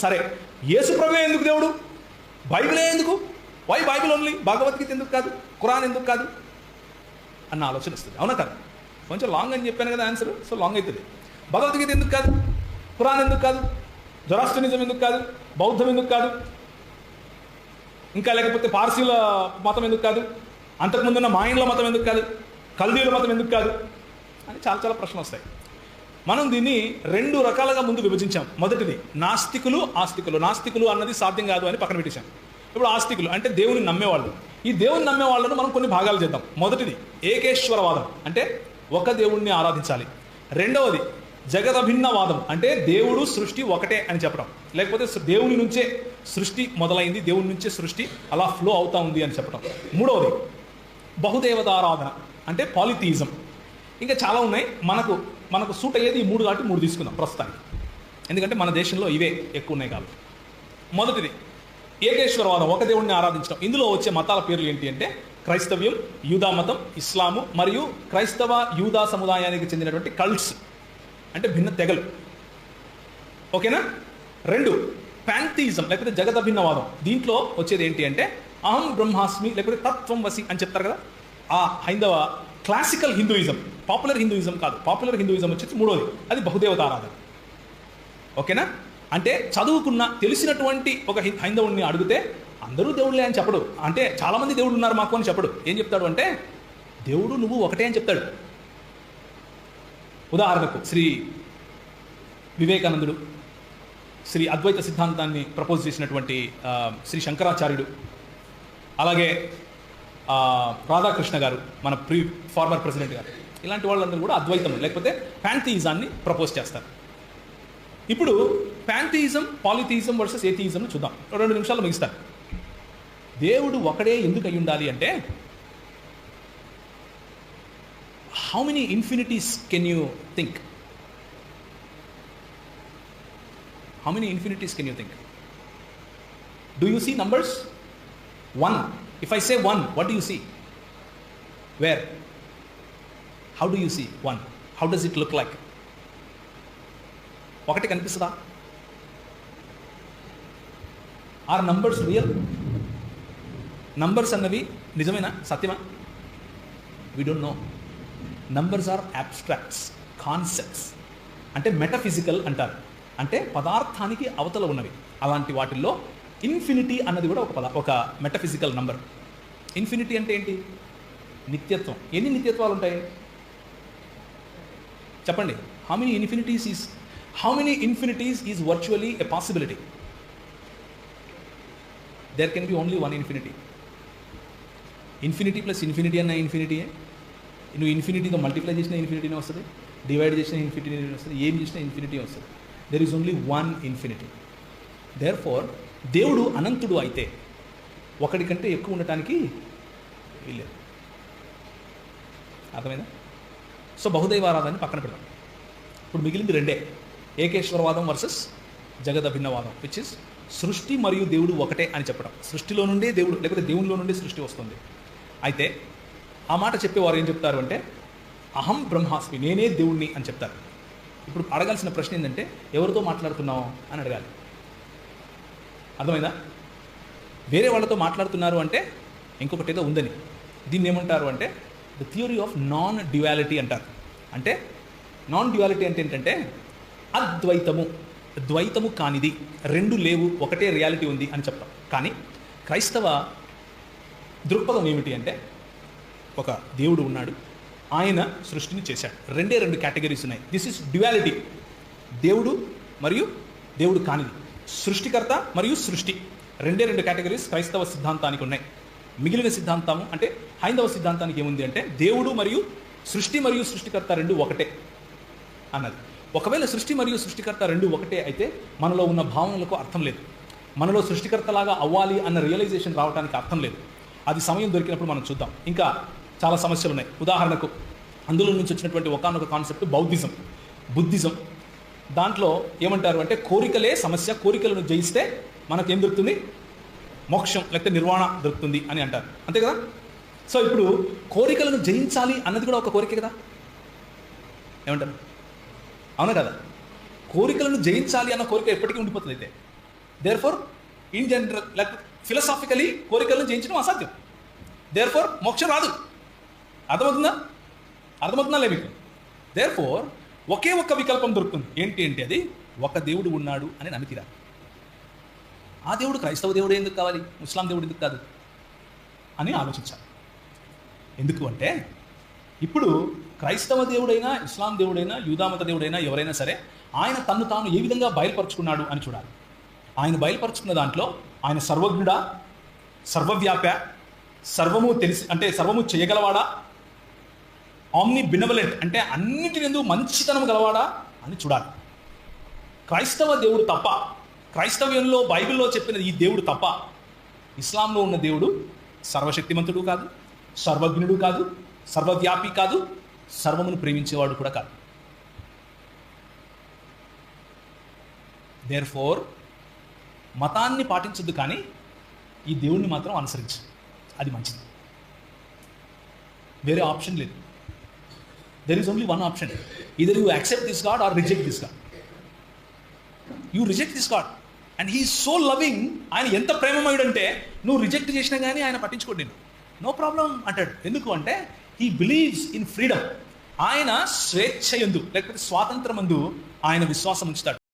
సరే, యేసు ప్రభువే ఎందుకు దేవుడు? బైబిలే ఎందుకు? Why Bible only? భగవద్గీత ఎందుకు కాదు? ఖురాన్ ఎందుకు కాదు అన్న ఆలోచన వస్తుంది. అవునా కదా? కొంచెం లాంగ్ అని చెప్పాను కదా ఆన్సర్, సో లాంగ్ అవుతుంది. భగవద్గీత ఎందుకు కాదు? ఖురాన్ ఎందుకు కాదు? జొరాస్ట్రియనిజం ఎందుకు కాదు? బౌద్ధం ఎందుకు కాదు? ఇంకా లేకపోతే పార్సీల మతం ఎందుకు కాదు? అంతకుముందున్న మాయన్ల మతం ఎందుకు కాదు? కల్దీల మతం ఎందుకు కాదు అని చాలా చాలా ప్రశ్నలు వస్తాయి. మనం దీన్ని 2 రకాలుగా ముందు విభజించాం. మొదటిది నాస్తికులు, ఆస్తికులు. నాస్తికులు అన్నది సాధ్యం కాదు అని పక్కన పెట్టేశాం. ఇప్పుడు ఆస్తికులు అంటే దేవుని నమ్మేవాళ్ళు. ఈ దేవుని నమ్మే వాళ్ళను మనం కొన్ని భాగాలు చేద్దాం. మొదటిది ఏకేశ్వరవాదం, అంటే ఒక దేవుణ్ణి ఆరాధించాలి. రెండవది జగదభిన్నవాదం, అంటే దేవుడు సృష్టి ఒకటే అని చెప్పడం, లేకపోతే దేవుని నుంచే సృష్టి మొదలైంది, దేవుని నుంచే సృష్టి అలా ఫ్లో అవుతా ఉంది అని చెప్పడం. మూడవది బహుదేవతారాధన, అంటే పాలిథియిజం. ఇంకా చాలా ఉన్నాయి. మనకు సూట్ అయ్యేది ఈ 3 కాబట్టి 3 తీసుకుందాం ప్రస్తుతానికి, ఎందుకంటే మన దేశంలో ఇవే ఎక్కువ ఉన్నాయి కాబట్టి. మొదటిది ఏకేశ్వరవాదం, ఒక దేవుడిని ఆరాధించడం. ఇందులో వచ్చే మతాల పేర్లు ఏంటి అంటే క్రైస్తవ్యం, యూదా మతం, ఇస్లాము మరియు క్రైస్తవ యూదా సముదాయానికి చెందినటువంటి కల్ట్స్, అంటే భిన్న తెగలు. ఓకేనా? 2 ప్యాంథియిజం, లేకపోతే జగదభిన్నవాదం. దీంట్లో వచ్చేది ఏంటి అంటే అహం బ్రహ్మాస్మి, లేకపోతే తత్వం వసి అని చెప్తారు కదా, ఆ హైందవ క్లాసికల్ హిందూయిజం. పాపులర్ హిందూయిజం కాదు. పాపులర్ హిందూయిజం వచ్చేసి 3వది, అది బహుదేవతారాధన. ఓకేనా? అంటే చదువుకున్న తెలిసినటువంటి ఒక హైందవుడిని అడిగితే అందరూ దేవుళ్ళే అని చెప్పడు. అంటే చాలామంది దేవుళ్ళు ఉన్నారు మాకు అని చెప్పడు. ఏం చెప్తాడు అంటే దేవుడు నువ్వు ఒకటే అని చెప్తాడు. ఉదాహరణకు శ్రీ వివేకానందుడు, శ్రీ అద్వైత సిద్ధాంతాన్ని ప్రపోజ్ చేసినటువంటి శ్రీ శంకరాచార్యుడు, అలాగే రాధాకృష్ణ గారు, మన ఫార్మర్ ప్రెసిడెంట్ గారు, ఇలాంటి వాళ్ళందరూ కూడా అద్వైతం లేకపోతే ప్యాంథియిజాన్ని ప్రపోజ్ చేస్తారు. ఇప్పుడు ప్యాంథియిజం, పాలిథియిజం వర్సెస్ ఏథియిజం చూద్దాం. 2 నిమిషాలు ముగిస్తాను. దేవుడు ఒకడే ఎందుకు అయి ఉండాలి అంటే how many infinities can you think? How many infinities can you think? Do you see numbers? 1. If I say 1, what do you see? Where? How do you see 1? How does it look like? ఒకటి కనిపిస్తుందా? Are numbers real? Numbers అన్నవి నిజమేనా, సత్యమా? We don't know. Numbers are abstracts, concepts, అంటే metaphysical అంటారు, అంటే పదార్థానికి అవతల ఉన్నవి. అలాంటి వాటిల్లో ఇన్ఫినిటీ అన్నది కూడా ఒక మెటఫిజికల్ నంబర్. ఇన్ఫినిటీ అంటే ఏంటి? నిత్యత్వం. ఎన్ని నిత్యత్వాలు ఉంటాయి చెప్పండి? How many infinities is virtually a possibility? There can be only 1 infinity. Infinity plus infinity అన్న ఇన్ఫినిటీయే. నువ్వు ఇన్ఫినిటీతో మల్టిప్లై చేసిన ఇన్ఫినిటీనే వస్తుంది, డివైడ్ చేసిన ఇన్ఫినిటీ వస్తుంది, ఏం చేసినా ఇన్ఫినిటీ వస్తుంది. There is only 1 infinity. Therefore దేవుడు అనంతుడు అయితే ఒకటి కంటే ఎక్కువ ఉండటానికి వీల్లేదు. అర్థమైందా? సో బహుదైవారాధాన్ని పక్కన పెడదాం. ఇప్పుడు మిగిలింది 2, ఏకేశ్వరవాదం వర్సెస్ జగదభిన్నవాదం, విచ్ ఇస్ సృష్టి మరియు దేవుడు ఒకటే అని చెప్పడం. సృష్టిలో నుండే దేవుడు, లేకపోతే దేవునిలో నుండే సృష్టి వస్తుంది. అయితే ఆ మాట చెప్పేవారు ఏం చెప్తారు అంటే అహం బ్రహ్మాస్మి, నేనే దేవుణ్ణి అని చెప్తారు. ఇప్పుడు అడగాల్సిన ప్రశ్న ఏంటంటే ఎవరితో మాట్లాడుతున్నావు అని అడగాలి. అర్థమైందా? వేరే వాళ్ళతో మాట్లాడుతున్నారు అంటే ఇంకొకటి ఏదో ఉందని. దీన్ని ఏమంటారు అంటే the theory of non duality అంటారు. అంటే నాన్ డ్యువాలిటీ అంటే ఏంటంటే అద్వైతము, ద్వైతము కానిది, 2 లేవు, ఒకటే రియాలిటీ ఉంది అని చెప్తాం. కానీ క్రైస్తవ దృక్పథం ఏమిటి అంటే ఒక దేవుడు ఉన్నాడు, ఆయన సృష్టిని చేశాడు. 2 కేటగిరీస్ ఉన్నాయి. This is duality. దేవుడు మరియు దేవుడు కానిది, సృష్టికర్త మరియు సృష్టి, 2 కేటగిరీస్ క్రైస్తవ సిద్ధాంతానికి ఉన్నాయి. మిగిలిన సిద్ధాంతము అంటే హైందవ సిద్ధాంతానికి ఏముంది అంటే దేవుడు మరియు సృష్టి మరియు సృష్టికర్త 2 ఒకటే అన్నది. ఒకవేళ సృష్టి మరియు సృష్టికర్త 2 ఒకటే అయితే మనలో ఉన్న భావనలకు అర్థం లేదు. మనలో సృష్టికర్తలాగా అవ్వాలి అన్న రియలైజేషన్ రావడానికి అర్థం లేదు. అది సమయం దొరికినప్పుడు మనం చూద్దాం. ఇంకా చాలా సమస్యలు ఉన్నాయి. ఉదాహరణకు అందులో నుంచి వచ్చినటువంటి ఒకానొక కాన్సెప్ట్ బౌద్ధిజం, బుద్ధిజం. దాంట్లో ఏమంటారు అంటే కోరికలే సమస్య, కోరికలను జయిస్తే మనకేం దొరుకుతుంది? మోక్షం లేకపోతే నిర్వాణ దొరుకుతుంది అని అంటారు. అంతే కదా? సో ఇప్పుడు కోరికలను జయించాలి అన్నది కూడా ఒక కోరిక కదా, ఏమంటారు? అవునా కదా? కోరికలను జయించాలి అన్న కోరిక ఎప్పటికీ ఉండిపోతుంది. అయితే దేర్ ఫోర్ ఇన్ జనరల్ లేకపోతే ఫిలసాఫికలీ కోరికలను జయించడం అసాధ్యం. దేర్ ఫోర్ మోక్షం రాదు. అర్థమవుతుందా లే మీకు? దేర్ ఫోర్ ఒకే ఒక్క వికల్పం దొరుకుతుంది. ఏంటి అంటే అది ఒక దేవుడు ఉన్నాడు అని నమ్మితిరా. ఆ దేవుడు క్రైస్తవ దేవుడు ఎందుకు కావాలి, ముస్లాం దేవుడు ఎందుకు కాదు అని ఆలోచించాలి. ఎందుకు అంటే ఇప్పుడు క్రైస్తవ దేవుడైనా, ఇస్లాం దేవుడైనా, యూదామత దేవుడైనా ఎవరైనా సరే ఆయన తన్ను తాను ఏ విధంగా బయలుపరుచుకున్నాడు అని చూడాలి. ఆయన బయలుపరుచుకున్న దాంట్లో ఆయన సర్వజ్ఞుడా, సర్వవ్యాప్య, సర్వము తెలిసి అంటే సర్వము చేయగలవాడా, ఆమ్ని బినవలెంట్ అంటే అన్నింటి ఎందుకు మంచితనం గలవాడా అని చూడాలి. క్రైస్తవ దేవుడు తప్ప, క్రైస్తవ్యంలో బైబిల్లో చెప్పిన ఈ దేవుడు తప్ప ఇస్లాంలో ఉన్న దేవుడు సర్వశక్తిమంతుడు కాదు, సర్వజ్ఞుడు కాదు, సర్వవ్యాపి కాదు, సర్వమును ప్రేమించేవాడు కూడా కాదు. దేర్ ఫోర్ మతాన్ని పాటించద్దు, కానీ ఈ దేవుణ్ణి మాత్రం అనుసరించు, అది మంచిది. వేరే ఆప్షన్ లేదు. There is only one option. Either you accept this God are reject this God. You reject this God and he so loving. ఆయన ఎంత ప్రేమమయుడు అంటే నువ్వు రిజెక్ట్ చేసినా కానీ ఆయన పట్టించుకోండి, నేను నో ప్రాబ్లం అంటాడు. ఎందుకు అంటే హీ బిలీవ్స్ ఇన్ ఫ్రీడమ్. ఆయన స్వేచ్ఛ యందు లేకపోతే స్వాతంత్రం యందు ఆయన విశ్వాసం ఉంచుతాడు.